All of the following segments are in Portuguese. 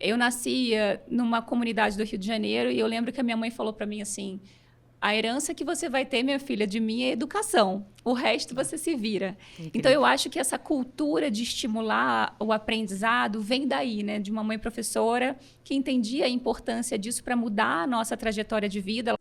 Eu nasci numa comunidade do Rio de Janeiro e eu lembro que a minha mãe falou para mim assim: a herança que você vai ter, minha filha, de mim é educação. O resto você se vira. Incrível. Então, eu acho que essa cultura de estimular o aprendizado vem daí, né? De uma mãe professora que entendia a importância disso para mudar a nossa trajetória de vida.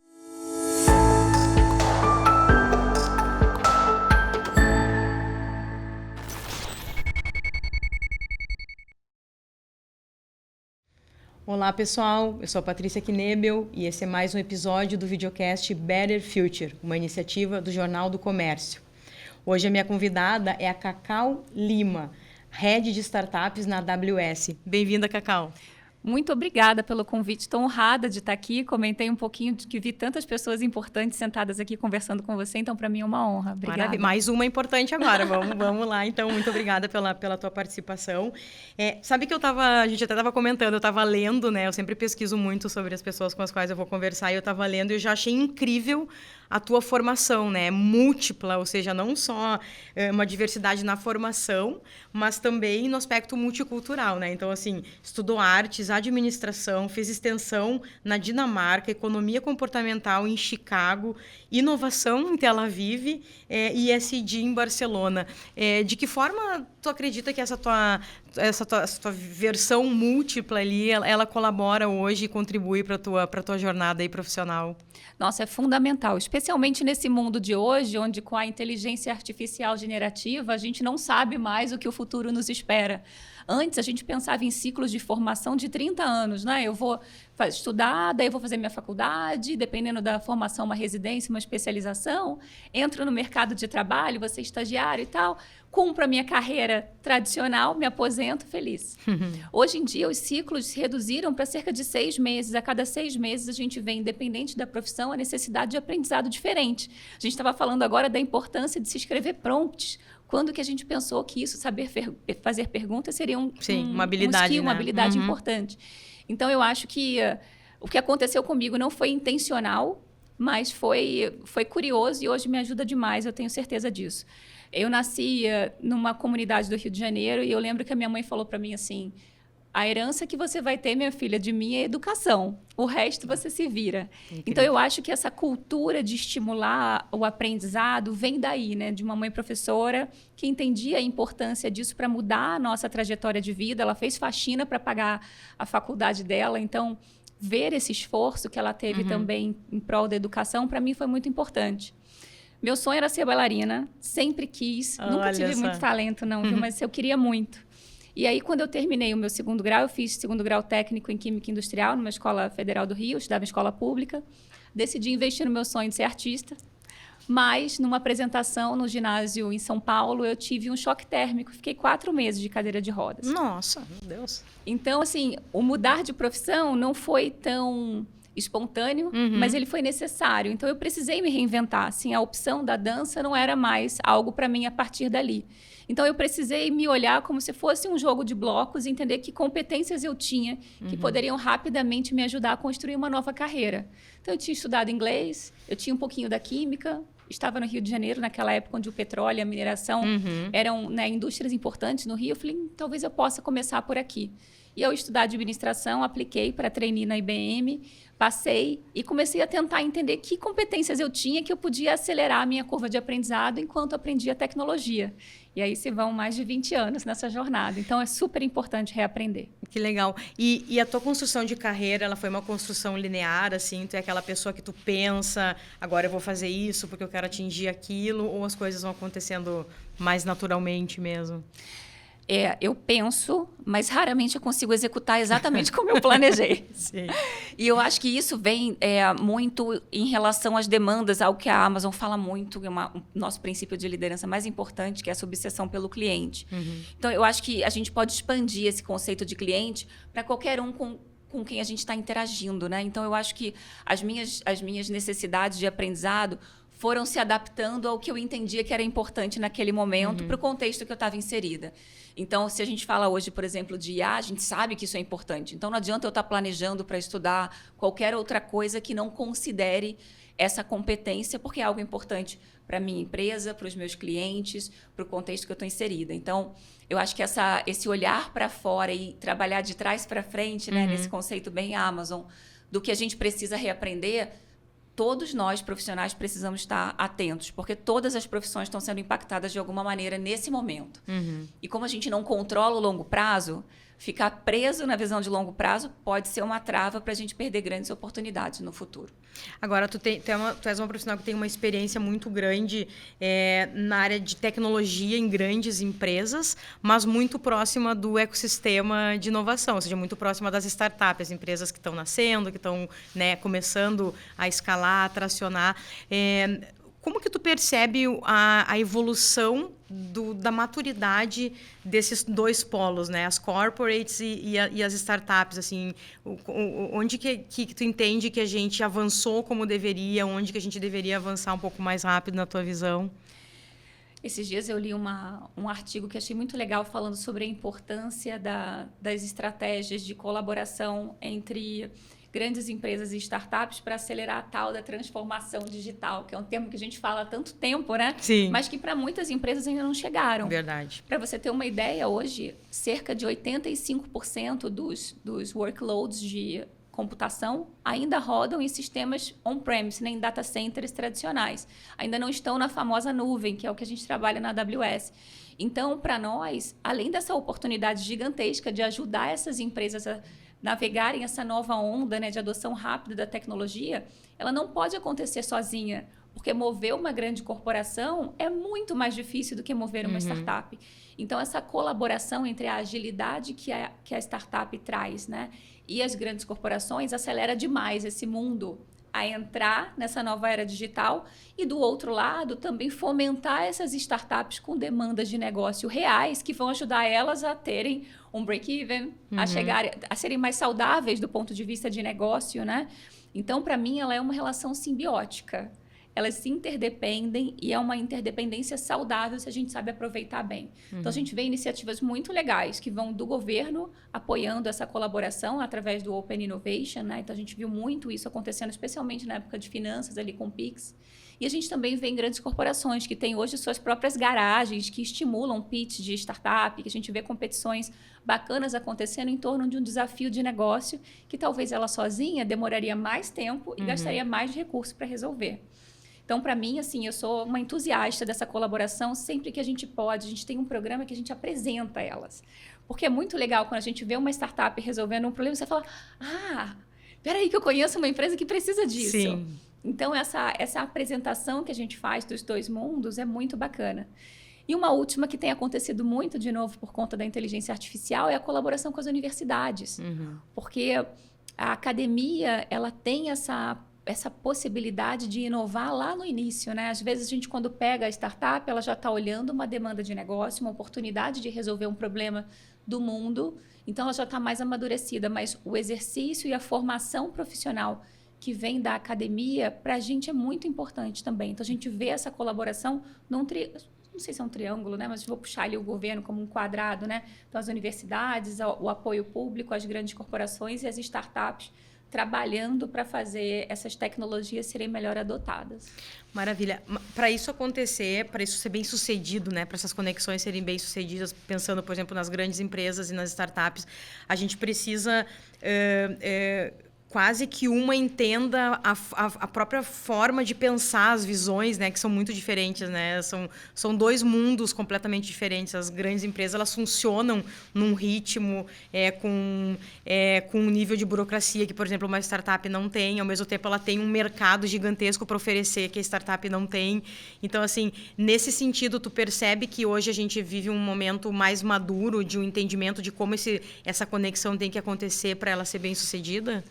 Olá, pessoal. Eu sou a Patrícia Knebel e esse é mais um episódio do videocast Better Future, uma iniciativa do Jornal do Comércio. Hoje a minha convidada é a Cacau Lima, Head de Startups na AWS. Bem-vinda, Cacau. Muito obrigada pelo convite. Estou honrada de estar aqui. Comentei um pouquinho de que vi tantas pessoas importantes sentadas aqui conversando com você. Então, para mim é uma honra. Obrigada. Maravilha. Mais uma importante agora. Vamos lá, então. Muito obrigada pela tua participação. Sabe que a gente até estava comentando, eu estava lendo, né? Eu sempre pesquiso muito sobre as pessoas com as quais eu vou conversar e eu estava lendo e eu já achei incrível a tua formação, né? Múltipla, ou seja, não só uma diversidade na formação, mas também no aspecto multicultural, né? Então, assim, estudou artes, administração, fez extensão na Dinamarca, economia comportamental em Chicago, inovação em Tel Aviv e ESG em Barcelona. De que forma tu acredita que essa tua versão múltipla ali, ela colabora hoje e contribui para a tua jornada aí profissional? Nossa, é fundamental, especialmente nesse mundo de hoje, onde com a inteligência artificial generativa, a gente não sabe mais o que o futuro nos espera. Antes, a gente pensava em ciclos de formação de 30 anos, né? Eu vou estudar, daí eu vou fazer minha faculdade, dependendo da formação, uma residência, uma especialização, entro no mercado de trabalho, vou ser estagiário e tal, cumpro a minha carreira tradicional, me aposento, feliz. Hoje em dia, os ciclos se reduziram para cerca de 6 meses. A cada 6 meses, a gente vê, independente da profissão, a necessidade de aprendizado diferente. A gente estava falando agora da importância de se escrever prompts. Quando que a gente pensou que isso, saber fazer perguntas, seria uma habilidade, skill, né? uma habilidade importante. Então, eu acho que o que aconteceu comigo não foi intencional, mas foi curioso e hoje me ajuda demais, eu tenho certeza disso. Eu nasci numa comunidade do Rio de Janeiro e eu lembro que a minha mãe falou para mim assim: a herança que você vai ter, minha filha, de mim é educação. O resto você se vira. Incrível. Então, eu acho que essa cultura de estimular o aprendizado vem daí, né? De uma mãe professora que entendia a importância disso para mudar a nossa trajetória de vida. Ela fez faxina para pagar a faculdade dela. Então, ver esse esforço que ela teve também em prol da educação, para mim, foi muito importante. Meu sonho era ser bailarina. Sempre quis. Nunca tive muito talento, não, viu? Mas eu queria muito. E aí, quando eu terminei o meu segundo grau, eu fiz segundo grau técnico em Química Industrial, numa escola federal do Rio, eu estudava em escola pública. Decidi investir no meu sonho de ser artista. Mas, numa apresentação no ginásio em São Paulo, eu tive um choque térmico. Fiquei 4 meses de cadeira de rodas. Nossa, meu Deus. Então, assim, o mudar de profissão não foi tão espontâneo, mas ele foi necessário. Então, eu precisei me reinventar. Assim, a opção da dança não era mais algo para mim a partir dali. Então, eu precisei me olhar como se fosse um jogo de blocos e entender que competências eu tinha que poderiam rapidamente me ajudar a construir uma nova carreira. Então, eu tinha estudado inglês, eu tinha um pouquinho da química, estava no Rio de Janeiro, naquela época onde o petróleo e a mineração eram, né, indústrias importantes no Rio. Eu falei, talvez eu possa começar por aqui. E ao estudar administração, apliquei para trainee na IBM, passei e comecei a tentar entender que competências eu tinha que eu podia acelerar a minha curva de aprendizado enquanto aprendia tecnologia. E aí se vão mais de 20 anos nessa jornada. Então, é super importante reaprender. Que legal. E a tua construção de carreira, ela foi uma construção linear, assim? Tu é aquela pessoa que tu pensa, agora eu vou fazer isso porque eu quero atingir aquilo, ou as coisas vão acontecendo mais naturalmente mesmo? Eu penso, mas raramente eu consigo executar exatamente como eu planejei. Sim. E eu acho que isso vem muito em relação às demandas, algo que a Amazon fala muito, que é o nosso princípio de liderança mais importante, que é essa obsessão pelo cliente. Então, eu acho que a gente pode expandir esse conceito de cliente para qualquer um com quem a gente está interagindo, né? Então, eu acho que as minhas necessidades de aprendizado foram se adaptando ao que eu entendia que era importante naquele momento, para o contexto que eu estava inserida. Então, se a gente fala hoje, por exemplo, de IA, a gente sabe que isso é importante. Então, não adianta eu estar planejando para estudar qualquer outra coisa que não considere essa competência, porque é algo importante para a minha empresa, para os meus clientes, para o contexto que eu estou inserida. Então, eu acho que esse olhar para fora e trabalhar de trás para frente, né, nesse conceito bem Amazon, do que a gente precisa reaprender, todos nós, profissionais, precisamos estar atentos, porque todas as profissões estão sendo impactadas de alguma maneira nesse momento. E como a gente não controla o longo prazo, ficar preso na visão de longo prazo pode ser uma trava para a gente perder grandes oportunidades no futuro. Agora, tu és uma profissional que tem uma experiência muito grande na área de tecnologia em grandes empresas, mas muito próxima do ecossistema de inovação, ou seja, muito próxima das startups, as empresas que estão nascendo, que estão, né, começando a escalar, a tracionar. Como que tu percebe a evolução da maturidade desses dois polos, né? As corporates e as startups, assim, onde que tu entende que a gente avançou como deveria, onde que a gente deveria avançar um pouco mais rápido na tua visão? Esses dias eu li um artigo que achei muito legal falando sobre a importância das estratégias de colaboração entre grandes empresas e startups para acelerar a tal da transformação digital, que é um termo que a gente fala há tanto tempo, né? Sim. Mas que para muitas empresas ainda não chegaram. Verdade. Para você ter uma ideia, hoje, cerca de 85% dos workloads de computação ainda rodam em sistemas on-premise, né, em data centers tradicionais. Ainda não estão na famosa nuvem, que é o que a gente trabalha na AWS. Então, para nós, além dessa oportunidade gigantesca de ajudar essas empresas a navegarem essa nova onda, né, de adoção rápida da tecnologia, ela não pode acontecer sozinha, porque mover uma grande corporação é muito mais difícil do que mover uma startup. Então, essa colaboração entre a agilidade que a startup traz, né, e as grandes corporações acelera demais esse mundo a entrar nessa nova era digital e, do outro lado, também fomentar essas startups com demandas de negócio reais que vão ajudar elas a terem um break-even, a serem mais saudáveis do ponto de vista de negócio, né? Então, para mim, ela é uma relação simbiótica. Elas se interdependem e é uma interdependência saudável se a gente sabe aproveitar bem. Então, a gente vê iniciativas muito legais que vão do governo apoiando essa colaboração através do Open Innovation, né? Então, a gente viu muito isso acontecendo, especialmente na época de finanças, ali com o Pix. E a gente também vê em grandes corporações que têm hoje suas próprias garagens que estimulam pitch de startup, que a gente vê competições bacanas acontecendo em torno de um desafio de negócio que talvez ela sozinha demoraria mais tempo e gastaria mais recursos para resolver. Então, para mim, assim, eu sou uma entusiasta dessa colaboração sempre que a gente pode. A gente tem um programa que a gente apresenta elas. Porque é muito legal quando a gente vê uma startup resolvendo um problema, você fala, peraí que eu conheço uma empresa que precisa disso. Sim. Então, essa apresentação que a gente faz dos dois mundos é muito bacana. E uma última que tem acontecido muito, de novo, por conta da inteligência artificial, é a colaboração com as universidades. Porque a academia, ela tem essa possibilidade de inovar lá no início, né? Às vezes, a gente, quando pega a startup, ela já está olhando uma demanda de negócio, uma oportunidade de resolver um problema do mundo, então ela já está mais amadurecida, mas o exercício e a formação profissional que vem da academia, para a gente é muito importante também. Então, a gente vê essa colaboração não sei se é um triângulo, né? Mas vou puxar ali o governo como um quadrado, né? Então, as universidades, o apoio público, as grandes corporações e as startups trabalhando para fazer essas tecnologias serem melhor adotadas. Maravilha. Para isso acontecer, para isso ser bem sucedido, né, para essas conexões serem bem sucedidas, pensando, por exemplo, nas grandes empresas e nas startups, a gente precisa quase que uma entenda a própria forma de pensar as visões, né, que são muito diferentes, né? São dois mundos completamente diferentes. As grandes empresas, elas funcionam num ritmo com um nível de burocracia que, por exemplo, uma startup não tem. Ao mesmo tempo, ela tem um mercado gigantesco para oferecer que a startup não tem. Então, assim, nesse sentido, tu percebe que hoje a gente vive um momento mais maduro de um entendimento de como essa conexão tem que acontecer para ela ser bem-sucedida?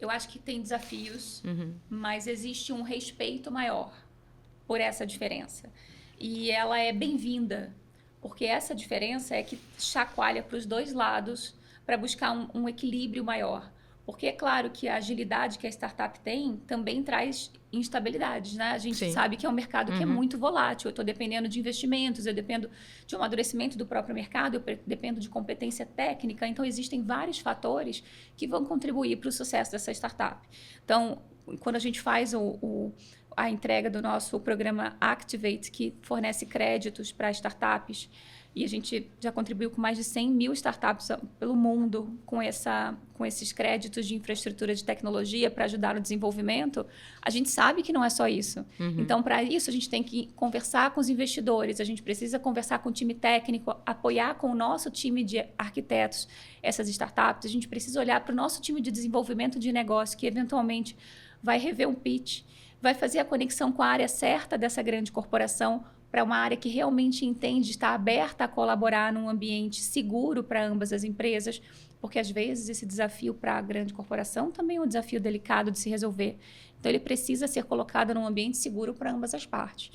Eu acho que tem desafios, mas existe um respeito maior por essa diferença. E ela é bem-vinda, porque essa diferença é que chacoalha para os dois lados para buscar um equilíbrio maior. Porque é claro que a agilidade que a startup tem também traz instabilidades, né? A gente Sim. sabe que é um mercado que é muito volátil. Eu estou dependendo de investimentos, eu dependo de um amadurecimento do próprio mercado, eu dependo de competência técnica. Então, existem vários fatores que vão contribuir para o sucesso dessa startup. Então, quando a gente faz a entrega do nosso programa Activate, que fornece créditos para startups, e a gente já contribuiu com mais de 100 mil startups pelo mundo com esses créditos de infraestrutura de tecnologia para ajudar no desenvolvimento, a gente sabe que não é só isso. Então, para isso, a gente tem que conversar com os investidores, a gente precisa conversar com o time técnico, apoiar com o nosso time de arquitetos essas startups, a gente precisa olhar para o nosso time de desenvolvimento de negócio, que eventualmente vai rever um pitch, vai fazer a conexão com a área certa dessa grande corporação, para uma área que realmente entende, está aberta a colaborar num ambiente seguro para ambas as empresas, porque às vezes esse desafio para a grande corporação também é um desafio delicado de se resolver. Então, ele precisa ser colocado num ambiente seguro para ambas as partes.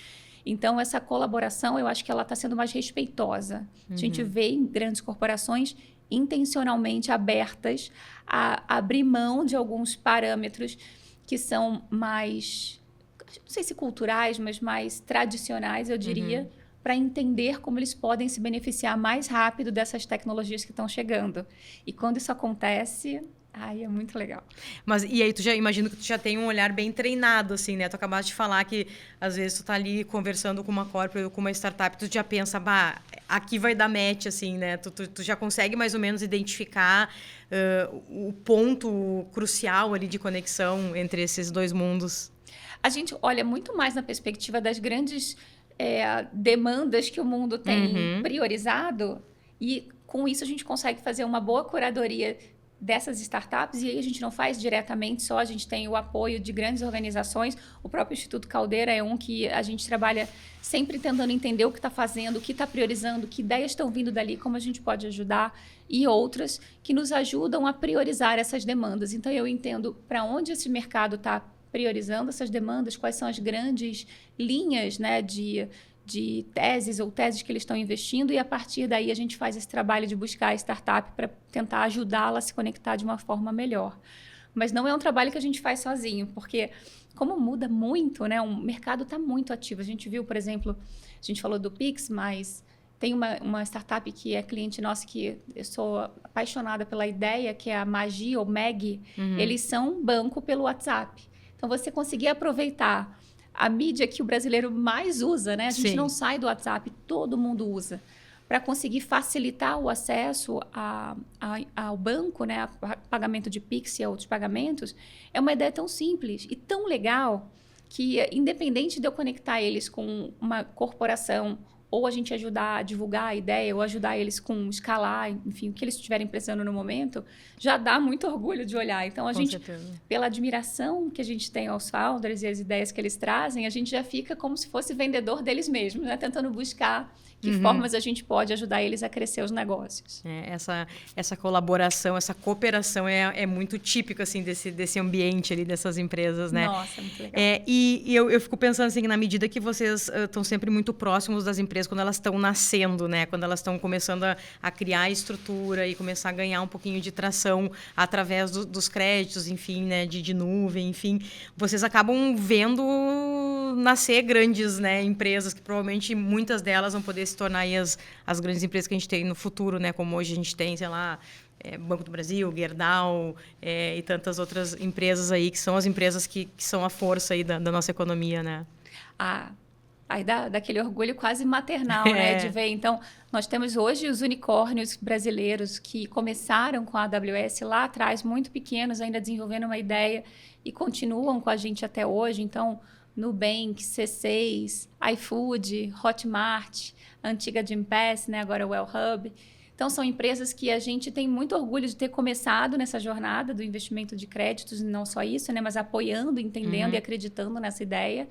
Então, essa colaboração, eu acho que ela está sendo mais respeitosa. A gente vê em grandes corporações intencionalmente abertas a abrir mão de alguns parâmetros que são mais, não sei se culturais, mas mais tradicionais, eu diria, para entender como eles podem se beneficiar mais rápido dessas tecnologias que estão chegando. E quando isso acontece, ai, é muito legal. Mas, e aí, imagino que tu já tem um olhar bem treinado, assim, né? Tu acabaste de falar que, às vezes, tu tá ali conversando com uma corporate ou com uma startup, tu já pensa, bah, aqui vai dar match, assim, né? Tu já consegue mais ou menos identificar o ponto crucial ali de conexão entre esses dois mundos. A gente olha muito mais na perspectiva das grandes demandas que o mundo tem priorizado, e com isso a gente consegue fazer uma boa curadoria dessas startups, e aí a gente não faz diretamente só, a gente tem o apoio de grandes organizações. O próprio Instituto Caldeira é um que a gente trabalha sempre tentando entender o que está fazendo, o que está priorizando, que ideias estão vindo dali, como a gente pode ajudar, e outras que nos ajudam a priorizar essas demandas. Então, eu entendo para onde esse mercado está priorizando essas demandas, quais são as grandes linhas, né, de teses ou teses que eles estão investindo, e a partir daí a gente faz esse trabalho de buscar a startup para tentar ajudá-la a se conectar de uma forma melhor. Mas não é um trabalho que a gente faz sozinho, porque como muda muito, né, o mercado está muito ativo. A gente viu, por exemplo, a gente falou do Pix, mas tem uma startup que é cliente nossa, que eu sou apaixonada pela ideia, que é a Magi ou Meg. Eles são um banco pelo WhatsApp. Então, você conseguir aproveitar a mídia que o brasileiro mais usa, né? A gente não sai do WhatsApp, todo mundo usa. Para conseguir facilitar o acesso ao banco, né? Pagamento de Pix e outros pagamentos, é uma ideia tão simples e tão legal que, independente de eu conectar eles com uma corporação, ou a gente ajudar a divulgar a ideia, ou ajudar eles com escalar, enfim, o que eles estiverem precisando no momento, já dá muito orgulho de olhar. Então, a gente, pela admiração que a gente tem aos founders e as ideias que eles trazem, a gente já fica como se fosse vendedor deles mesmos, né? Tentando buscar que formas a gente pode ajudar eles a crescer os negócios. Essa colaboração, essa cooperação é muito típica, assim, desse ambiente ali, dessas empresas, né? Nossa, muito legal. E eu fico pensando, assim, que na medida que vocês estão sempre muito próximos das empresas, quando elas estão nascendo, né? Quando elas estão começando a criar estrutura e começar a ganhar um pouquinho de tração através dos créditos, enfim, né? De nuvem, enfim. Vocês acabam vendo nascer grandes, né, empresas, que provavelmente muitas delas vão poder se tornar aí as grandes empresas que a gente tem no futuro, né? Como hoje a gente tem, sei lá, Banco do Brasil, Gerdau e tantas outras empresas aí, que são as empresas que são a força aí da nossa economia, né? Aí dá daquele orgulho quase maternal, né, de ver. Então, nós temos hoje os unicórnios brasileiros que começaram com a AWS lá atrás, muito pequenos, ainda desenvolvendo uma ideia, e continuam com a gente até hoje. Então, Nubank, C6, iFood, Hotmart, a antiga Gympass, né, agora o Wellhub. Então, são empresas que a gente tem muito orgulho de ter começado nessa jornada do investimento de créditos, e não só isso, né, mas apoiando, entendendo e acreditando nessa ideia,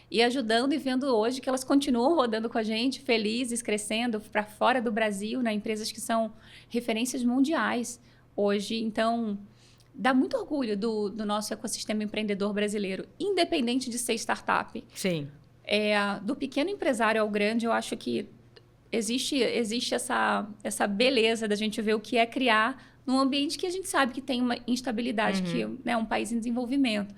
e ajudando e vendo hoje que elas continuam rodando com a gente, felizes, crescendo para fora do Brasil, né? Empresas que são referências mundiais hoje. Então, dá muito orgulho do nosso ecossistema empreendedor brasileiro, independente de ser startup. Sim. Do pequeno empresário ao grande, eu acho que existe essa beleza da gente ver o que é criar num ambiente que a gente sabe que tem uma instabilidade, que é um país em desenvolvimento.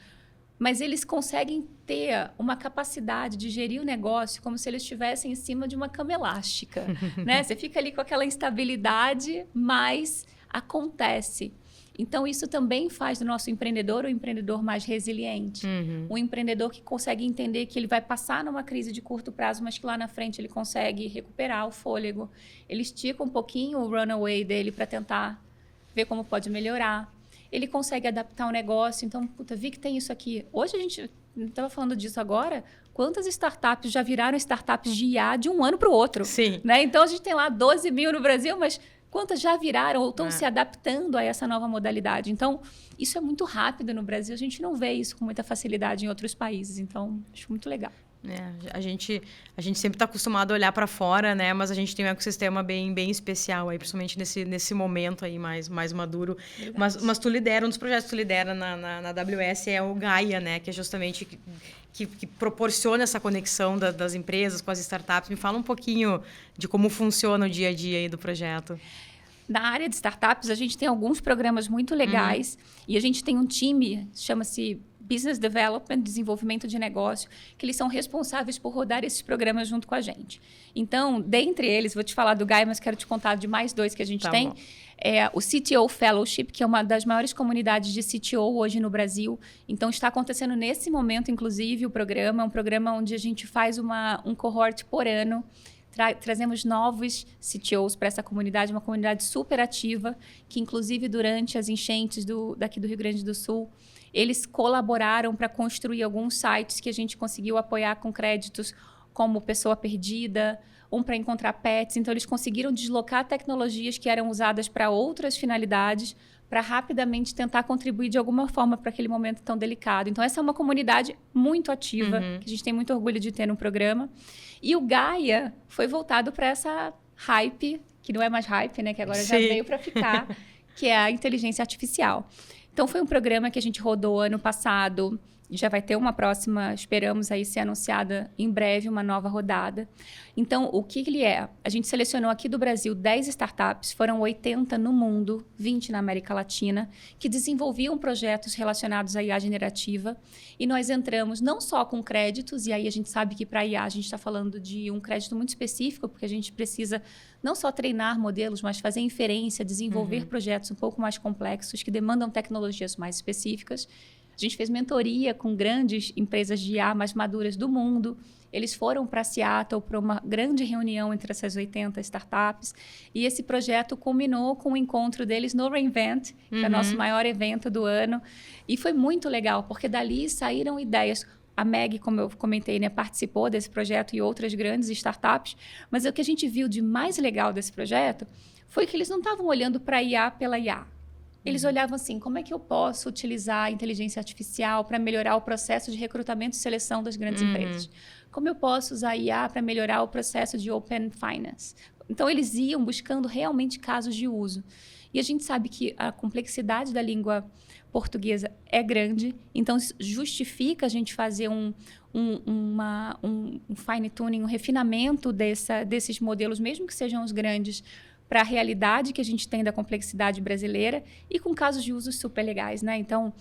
Mas eles conseguem ter uma capacidade de gerir o negócio como se eles estivessem em cima de uma cama elástica, né? Você fica ali com aquela instabilidade, mas acontece. Então, isso também faz do nosso empreendedor um empreendedor mais resiliente. Um empreendedor que consegue entender que ele vai passar numa crise de curto prazo, mas que lá na frente ele consegue recuperar o fôlego. Ele estica um pouquinho o runaway dele para tentar ver como pode melhorar. Ele consegue adaptar o negócio. Então, vi que tem isso aqui. Hoje a gente estava falando disso agora. Quantas startups já viraram startups de IA de um ano para o outro? Sim. Né? Então, a gente tem lá 12 mil no Brasil, mas quantas já viraram ou estão se adaptando a essa nova modalidade? Então, isso é muito rápido no Brasil. A gente não vê isso com muita facilidade em outros países. Então, acho muito legal. A gente sempre está acostumado a olhar para fora, né? Mas a gente tem um ecossistema bem especial aí, principalmente nesse momento aí mais maduro. Mas tu lidera, um dos projetos que tu lidera na AWS é o Gaia, né? Que é justamente que proporciona essa conexão das empresas com as startups. Me fala um pouquinho de como funciona o dia a dia aí do projeto. Na área de startups, a gente tem alguns programas muito legais e a gente tem um time, chama-se Business Development, desenvolvimento de negócio, que eles são responsáveis por rodar esses programas junto com a gente. Então, dentre eles, vou te falar do Gaia, mas quero te contar de mais 2 que a gente tem. É o CTO Fellowship, que é uma das maiores comunidades de CTO hoje no Brasil. Então, está acontecendo nesse momento, inclusive, o programa. É um programa onde a gente faz um cohort por ano. Trazemos novos CTOs para essa comunidade, uma comunidade super ativa, que inclusive durante as enchentes daqui do Rio Grande do Sul, eles colaboraram para construir alguns sites que a gente conseguiu apoiar com créditos, como Pessoa Perdida, para encontrar pets. Então, eles conseguiram deslocar tecnologias que eram usadas para outras finalidades, para rapidamente tentar contribuir de alguma forma para aquele momento tão delicado. Então, essa é uma comunidade muito ativa, que a gente tem muito orgulho de ter no programa. E o Gaia foi voltado para essa hype, que não é mais hype, né? Que agora já veio para ficar, que é a inteligência artificial. Então, foi um programa que a gente rodou ano passado. Já vai ter uma próxima, esperamos aí ser anunciada em breve, uma nova rodada. Então, o que ele é? A gente selecionou aqui do Brasil 10 startups, foram 80 no mundo, 20 na América Latina, que desenvolviam projetos relacionados à IA generativa. E nós entramos não só com créditos, e aí a gente sabe que para IA a gente está falando de um crédito muito específico, porque a gente precisa não só treinar modelos, mas fazer inferência, desenvolver projetos um pouco mais complexos, que demandam tecnologias mais específicas. A gente fez mentoria com grandes empresas de IA mais maduras do mundo. Eles foram para Seattle para uma grande reunião entre essas 80 startups. E esse projeto culminou com o encontro deles no re:Invent, que é o nosso maior evento do ano. E foi muito legal, porque dali saíram ideias. A Meg, como eu comentei, né, participou desse projeto e outras grandes startups. Mas o que a gente viu de mais legal desse projeto foi que eles não estavam olhando para a IA pela IA. Eles olhavam assim, como é que eu posso utilizar a inteligência artificial para melhorar o processo de recrutamento e seleção das grandes empresas? Como eu posso usar a IA para melhorar o processo de Open Finance? Então, eles iam buscando realmente casos de uso. E a gente sabe que a complexidade da língua portuguesa é grande, então justifica a gente fazer um fine-tuning, um refinamento desses modelos, mesmo que sejam os grandes, para a realidade que a gente tem da complexidade brasileira e com casos de uso super legais, né? Então,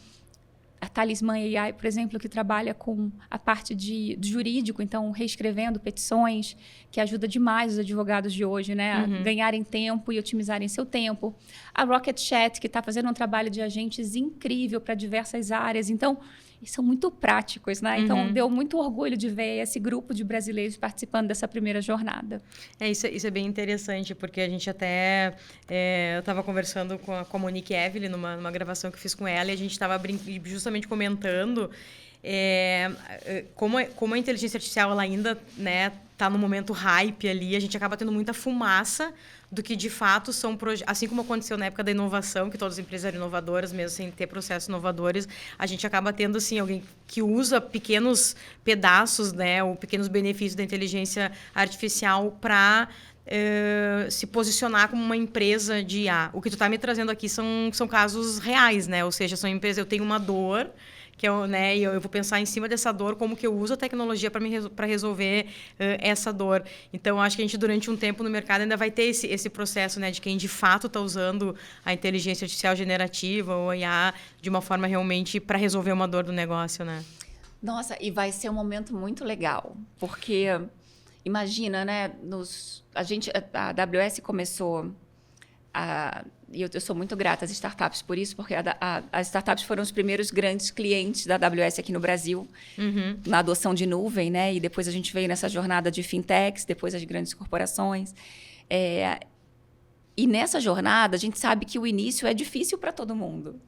a Talismã AI, por exemplo, que trabalha com a parte de jurídico, então reescrevendo petições, que ajuda demais os advogados de hoje, né? A ganharem tempo e otimizarem seu tempo. A Rocket Chat, que está fazendo um trabalho de agentes incrível para diversas áreas. Então, eles são muito práticos, né? Então, deu muito orgulho de ver esse grupo de brasileiros participando dessa primeira jornada. Isso é bem interessante, porque a gente até... eu estava conversando com a Monique Evelyn numa gravação que fiz com ela, e a gente estava justamente comentando como a inteligência artificial ela ainda, né, tá no momento hype ali, a gente acaba tendo muita fumaça do que, de fato, são projetos... Assim como aconteceu na época da inovação, que todas as empresas eram inovadoras, mesmo sem ter processos inovadores, a gente acaba tendo, assim, alguém que usa pequenos pedaços, né, ou pequenos benefícios da inteligência artificial para se posicionar como uma empresa de IA. O que tu está me trazendo aqui são casos reais, né? Ou seja, são empresas... Eu tenho uma dor né, e eu vou pensar em cima dessa dor, como que eu uso a tecnologia para resolver essa dor. Então, acho que a gente, durante um tempo no mercado, ainda vai ter esse processo, né, de quem de fato está usando a inteligência artificial generativa ou IA de uma forma realmente para resolver uma dor do negócio, né? Nossa, e vai ser um momento muito legal, porque imagina, né, a AWS começou e eu sou muito grata às startups por isso, porque as startups foram os primeiros grandes clientes da AWS aqui no Brasil, na adoção de nuvem, né? E depois a gente veio nessa jornada de fintechs, depois as grandes corporações. E nessa jornada, a gente sabe que o início é difícil para todo mundo.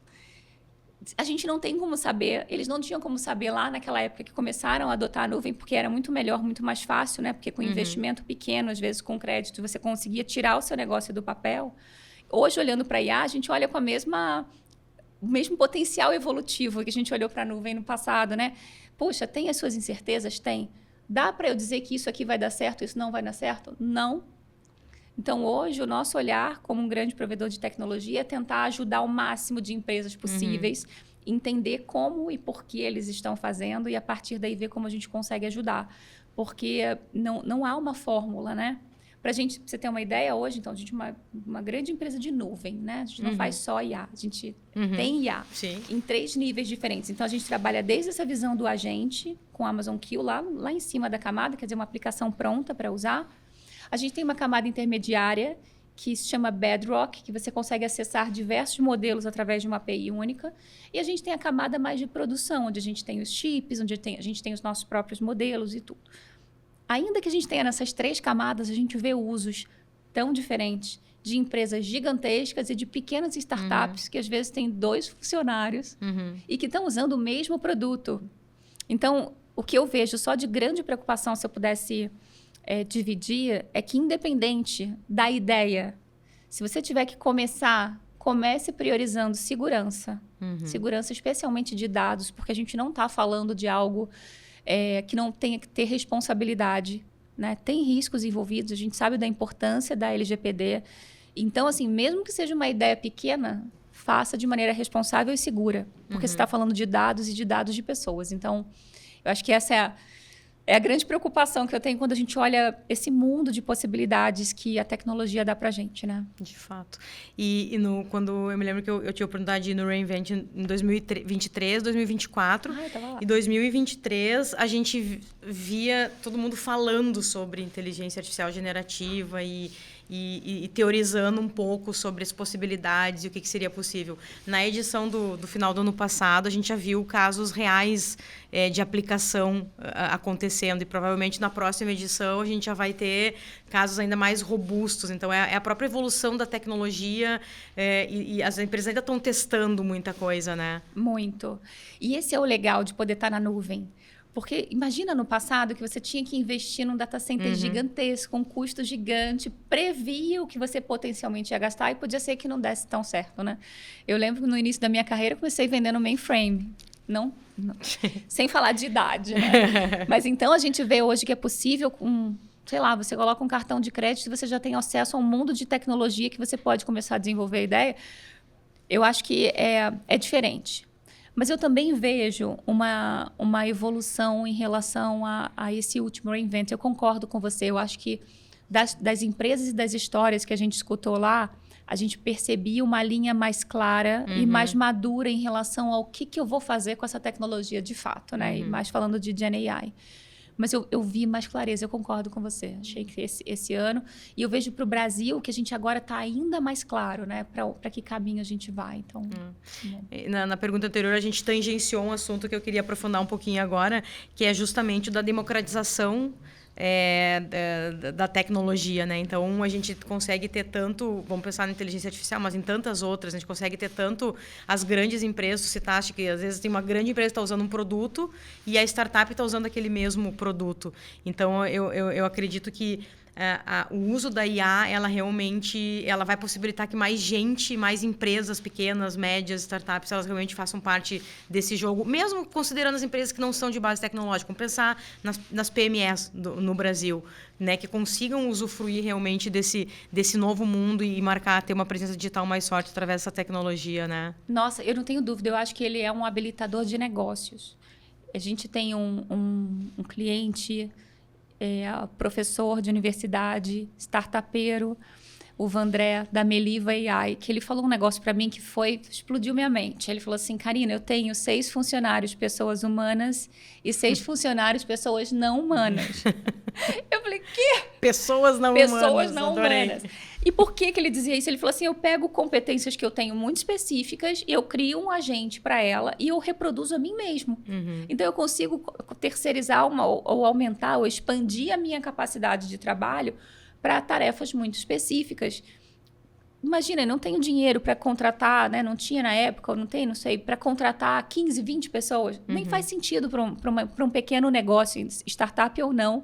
A gente não tem como saber, eles não tinham como saber lá naquela época que começaram a adotar a nuvem, porque era muito melhor, muito mais fácil, né? Porque com investimento pequeno, às vezes com crédito, você conseguia tirar o seu negócio do papel. Hoje, olhando para a IA, a gente olha com o mesmo potencial evolutivo que a gente olhou para a nuvem no passado, né? Poxa, tem as suas incertezas? Tem. Dá para eu dizer que isso aqui vai dar certo, isso não vai dar certo? Não. Então, hoje, o nosso olhar como um grande provedor de tecnologia é tentar ajudar o máximo de empresas possíveis, entender como e por que eles estão fazendo e, a partir daí, ver como a gente consegue ajudar. Porque não há uma fórmula, né? Pra você ter uma ideia, hoje, então, a gente é uma grande empresa de nuvem, né? A gente não faz só IA, a gente tem IA em 3 níveis diferentes. Então, a gente trabalha desde essa visão do agente, com a Amazon Q, lá em cima da camada, quer dizer, uma aplicação pronta para usar. A gente tem uma camada intermediária, que se chama Bedrock, que você consegue acessar diversos modelos através de uma API única. E a gente tem a camada mais de produção, onde a gente tem os chips, onde a gente tem os nossos próprios modelos e tudo. Ainda que a gente tenha nessas 3 camadas, a gente vê usos tão diferentes de empresas gigantescas e de pequenas startups que às vezes têm 2 funcionários e que estão usando o mesmo produto. Então, o que eu vejo só de grande preocupação, se eu pudesse dividir, é que, independente da ideia, se você tiver que comece priorizando segurança. Segurança especialmente de dados, porque a gente não está falando de algo que não tenha que ter responsabilidade, né? Tem riscos envolvidos, a gente sabe da importância da LGPD. Então, assim, mesmo que seja uma ideia pequena, faça de maneira responsável e segura, porque você está falando de dados e de dados de pessoas. Então, eu acho que essa é a grande preocupação que eu tenho quando a gente olha esse mundo de possibilidades que a tecnologia dá pra gente, né? De fato. Quando eu me lembro que eu tinha a oportunidade de ir no re:Invent em 2023, 2024. Eu tava lá. Em 2023, a gente via todo mundo falando sobre inteligência artificial generativa e teorizando um pouco sobre as possibilidades e o que seria possível. Na edição do final do ano passado, a gente já viu casos reais de aplicação acontecendo, e provavelmente na próxima edição a gente já vai ter casos ainda mais robustos. Então, é a própria evolução da tecnologia e as empresas ainda estão testando muita coisa, né? Muito. E esse é o legal de poder estar na nuvem. Porque imagina no passado que você tinha que investir num data center gigantesco, um custo gigante, previa o que você potencialmente ia gastar e podia ser que não desse tão certo, né? Eu lembro que no início da minha carreira eu comecei vendendo mainframe. Não, sem falar de idade, né? Mas então a gente vê hoje que é possível sei lá, você coloca um cartão de crédito e você já tem acesso a um mundo de tecnologia que você pode começar a desenvolver a ideia. Eu acho que é diferente. Mas eu também vejo uma evolução em relação a esse último re:Invent. Eu concordo com você. Eu acho que das empresas e das histórias que a gente escutou lá, a gente percebia uma linha mais clara e mais madura em relação ao que eu vou fazer com essa tecnologia de fato, né? E mais falando de Gen AI. Mas eu vi mais clareza, eu concordo com você. Achei que esse ano... E eu vejo para o Brasil que a gente agora está ainda mais claro, né? Para que caminho a gente vai. Então, na pergunta anterior, a gente tangenciou um assunto que eu queria aprofundar um pouquinho agora, que é justamente o da democratização da tecnologia, né? Então, a gente consegue ter tanto... Vamos pensar na inteligência artificial, mas em tantas outras. A gente consegue ter tanto as grandes empresas. Você acha que, às vezes, tem uma grande empresa que está usando um produto e a startup está usando aquele mesmo produto. Então, eu acredito que o uso da IA, ela realmente ela vai possibilitar que mais gente, mais empresas pequenas, médias, startups, elas realmente façam parte desse jogo, mesmo considerando as empresas que não são de base tecnológica. Vamos pensar nas PMEs no Brasil, né, que consigam usufruir realmente desse novo mundo e ter uma presença digital mais forte através dessa tecnologia, né? Nossa, eu não tenho dúvida, eu acho que ele é um habilitador de negócios. A gente tem um cliente, professor de universidade, startupeiro, o Vandré, da Meliva AI, que ele falou um negócio para mim que explodiu minha mente. Ele falou assim, Karina, eu tenho 6 funcionários, pessoas humanas, e 6 funcionários, pessoas não humanas. Eu falei, quê? Pessoas não humanas. E por que ele dizia isso? Ele falou assim, eu pego competências que eu tenho muito específicas, eu crio um agente para ela e eu reproduzo a mim mesmo. Então, eu consigo terceirizar ou aumentar ou expandir a minha capacidade de trabalho para tarefas muito específicas. Imagina, eu não tenho dinheiro para contratar, né? Não tinha na época, não sei, para contratar 15, 20 pessoas. Nem faz sentido para um pequeno negócio, startup ou não,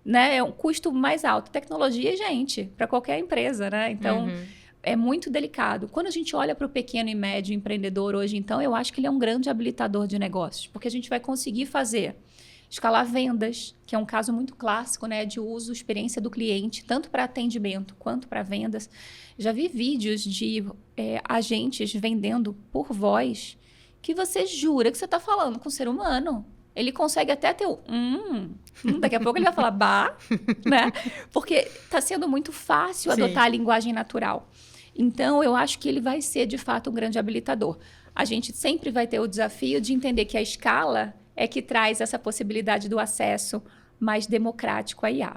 né? É um custo mais alto. Tecnologia, gente, para qualquer empresa, né? Então, é muito delicado. Quando a gente olha para o pequeno e médio empreendedor hoje, então, eu acho que ele é um grande habilitador de negócios, porque a gente vai conseguir escalar vendas, que é um caso muito clássico, né, de uso, experiência do cliente, tanto para atendimento quanto para vendas. Já vi vídeos de agentes vendendo por voz que você jura que você está falando com um ser humano. Ele consegue até ter daqui a pouco ele vai falar bah, né? Porque está sendo muito fácil adotar a linguagem natural. Então, eu acho que ele vai ser, de fato, um grande habilitador. A gente sempre vai ter o desafio de entender que a escala é que traz essa possibilidade do acesso mais democrático à IA.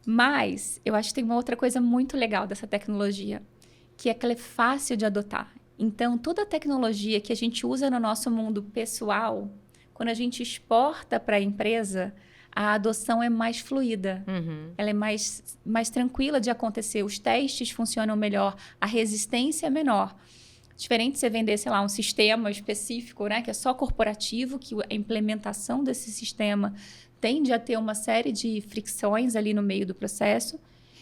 Mas eu acho que tem uma outra coisa muito legal dessa tecnologia, que é que ela é fácil de adotar. Então, toda a tecnologia que a gente usa no nosso mundo pessoal, quando a gente exporta para a empresa, a adoção é mais fluida. Ela é mais tranquila de acontecer. Os testes funcionam melhor, a resistência é menor. Diferente de você vender, sei lá, um sistema específico, né, que é só corporativo, que a implementação desse sistema tende a ter uma série de fricções ali no meio do processo.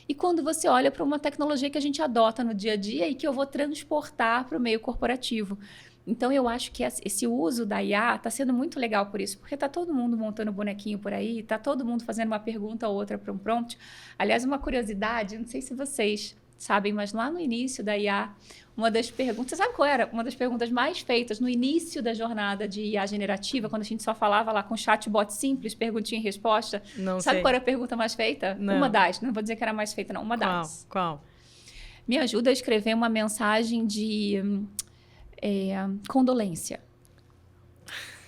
E quando você olha para uma tecnologia que a gente adota no dia a dia e que eu vou transportar para o meio corporativo. Então, eu acho que esse uso da IA está sendo muito legal por isso, porque está todo mundo montando bonequinho por aí, está todo mundo fazendo uma pergunta ou outra para um prompt. Aliás, uma curiosidade, não sei se vocês sabem, mas lá no início da IA, uma das perguntas... Você sabe qual era? Uma das perguntas mais feitas no início da jornada de IA generativa, quando a gente só falava lá com chatbot simples, perguntinha e resposta. Não Sabe sei. qual era a pergunta mais feita? Não. Uma das. Não vou dizer que era mais feita, não. Uma das. Qual? Me ajuda a escrever uma mensagem de condolência.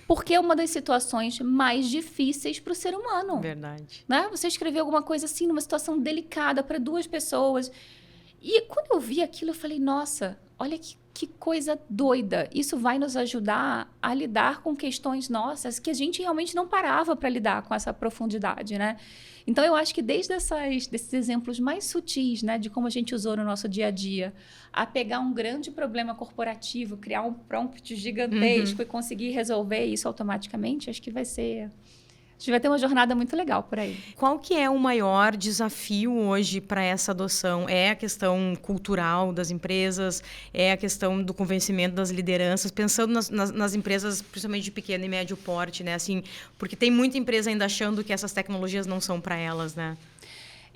Porque é uma das situações mais difíceis para o ser humano. Verdade. Né? Você escrever alguma coisa assim, numa situação delicada para 2 pessoas... E quando eu vi aquilo, eu falei, nossa, olha que coisa doida. Isso vai nos ajudar a lidar com questões nossas que a gente realmente não parava para lidar com essa profundidade, né? Então, eu acho que desde desses exemplos mais sutis, né, de como a gente usou no nosso dia a dia, a pegar um grande problema corporativo, criar um prompt gigantesco e conseguir resolver isso automaticamente, acho que vai ser... A gente vai ter uma jornada muito legal por aí. Qual que é o maior desafio hoje para essa adoção? É a questão cultural das empresas? É a questão do convencimento das lideranças? Pensando nas empresas, principalmente de pequeno e médio porte, né? Assim, porque tem muita empresa ainda achando que essas tecnologias não são para elas, né?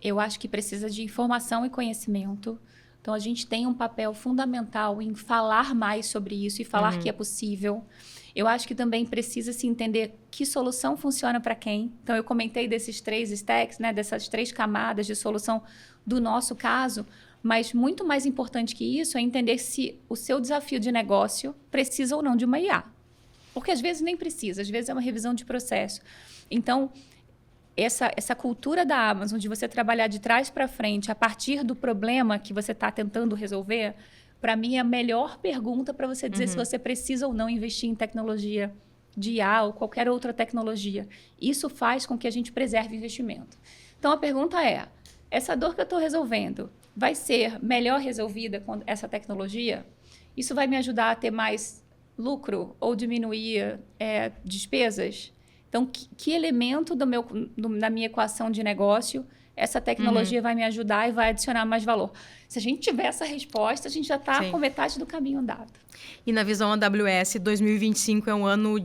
Eu acho que precisa de informação e conhecimento. Então, a gente tem um papel fundamental em falar mais sobre isso e falar que é possível. Eu acho que também precisa se entender que solução funciona para quem. Então, eu comentei desses 3 stacks, né, dessas 3 camadas de solução do nosso caso, mas muito mais importante que isso é entender se o seu desafio de negócio precisa ou não de uma IA. Porque às vezes nem precisa, às vezes é uma revisão de processo. Então, essa cultura da Amazon, de você trabalhar de trás para frente, a partir do problema que você está tentando resolver, para mim é a melhor pergunta para você dizer se você precisa ou não investir em tecnologia de IA ou qualquer outra tecnologia. Isso faz com que a gente preserve investimento. Então, a pergunta é, essa dor que eu estou resolvendo vai ser melhor resolvida com essa tecnologia? Isso vai me ajudar a ter mais lucro ou diminuir despesas? Então, que elemento da minha equação de negócio essa tecnologia vai me ajudar e vai adicionar mais valor. Se a gente tiver essa resposta, a gente já está com metade do caminho andado. E na visão AWS, 2025 é um ano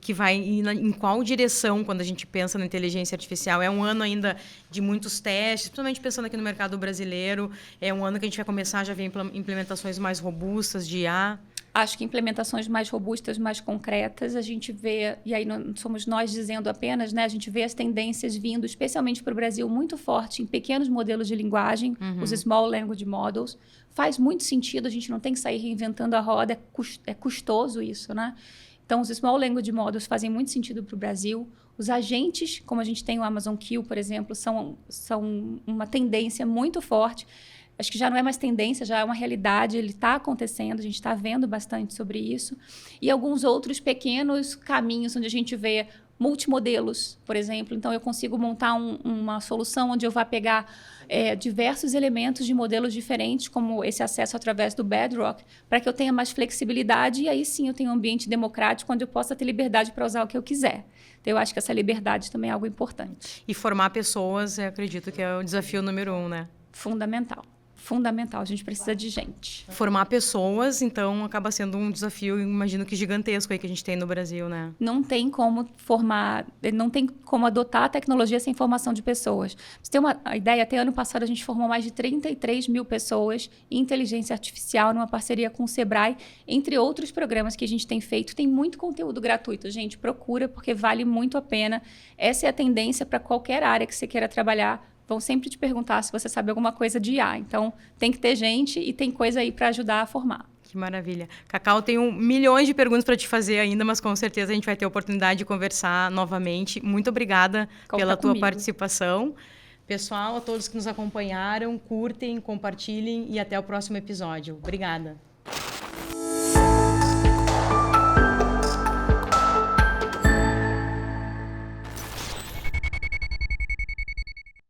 que vai em qual direção quando a gente pensa na inteligência artificial? É um ano ainda de muitos testes, principalmente pensando aqui no mercado brasileiro. É um ano que a gente vai começar a já ver implementações mais robustas de IA. Acho que implementações mais robustas, mais concretas, a gente vê, e aí não somos nós dizendo apenas, né? A gente vê as tendências vindo, especialmente para o Brasil, muito forte em pequenos modelos de linguagem, os Small Language Models. Faz muito sentido, a gente não tem que sair reinventando a roda, é custoso isso, né? Então, os Small Language Models fazem muito sentido para o Brasil. Os agentes, como a gente tem o Amazon Q, por exemplo, são uma tendência muito forte. Acho que já não é mais tendência, já é uma realidade, ele está acontecendo, a gente está vendo bastante sobre isso. E alguns outros pequenos caminhos onde a gente vê multimodelos, por exemplo. Então, eu consigo montar uma solução onde eu vá pegar diversos elementos de modelos diferentes, como esse acesso através do Bedrock, para que eu tenha mais flexibilidade e aí sim eu tenho um ambiente democrático onde eu possa ter liberdade para usar o que eu quiser. Então, eu acho que essa liberdade também é algo importante. E formar pessoas, eu acredito que é o desafio número 1, né? Fundamental. Fundamental, a gente precisa de gente. Formar pessoas, então, acaba sendo um desafio, imagino que gigantesco aí que a gente tem no Brasil, né? Não tem como formar, não tem como adotar a tecnologia sem formação de pessoas. Pra você ter uma ideia, até ano passado a gente formou mais de 33 mil pessoas em inteligência artificial numa parceria com o Sebrae, entre outros programas que a gente tem feito. Tem muito conteúdo gratuito, gente, procura porque vale muito a pena. Essa é a tendência para qualquer área que você queira trabalhar. Vão sempre te perguntar se você sabe alguma coisa de IA. Então, tem que ter gente e tem coisa aí para ajudar a formar. Que maravilha. Cacau, tenho milhões de perguntas para te fazer ainda, mas com certeza a gente vai ter a oportunidade de conversar novamente. Muito obrigada pela tua participação. Pessoal, a todos que nos acompanharam, curtem, compartilhem e até o próximo episódio. Obrigada.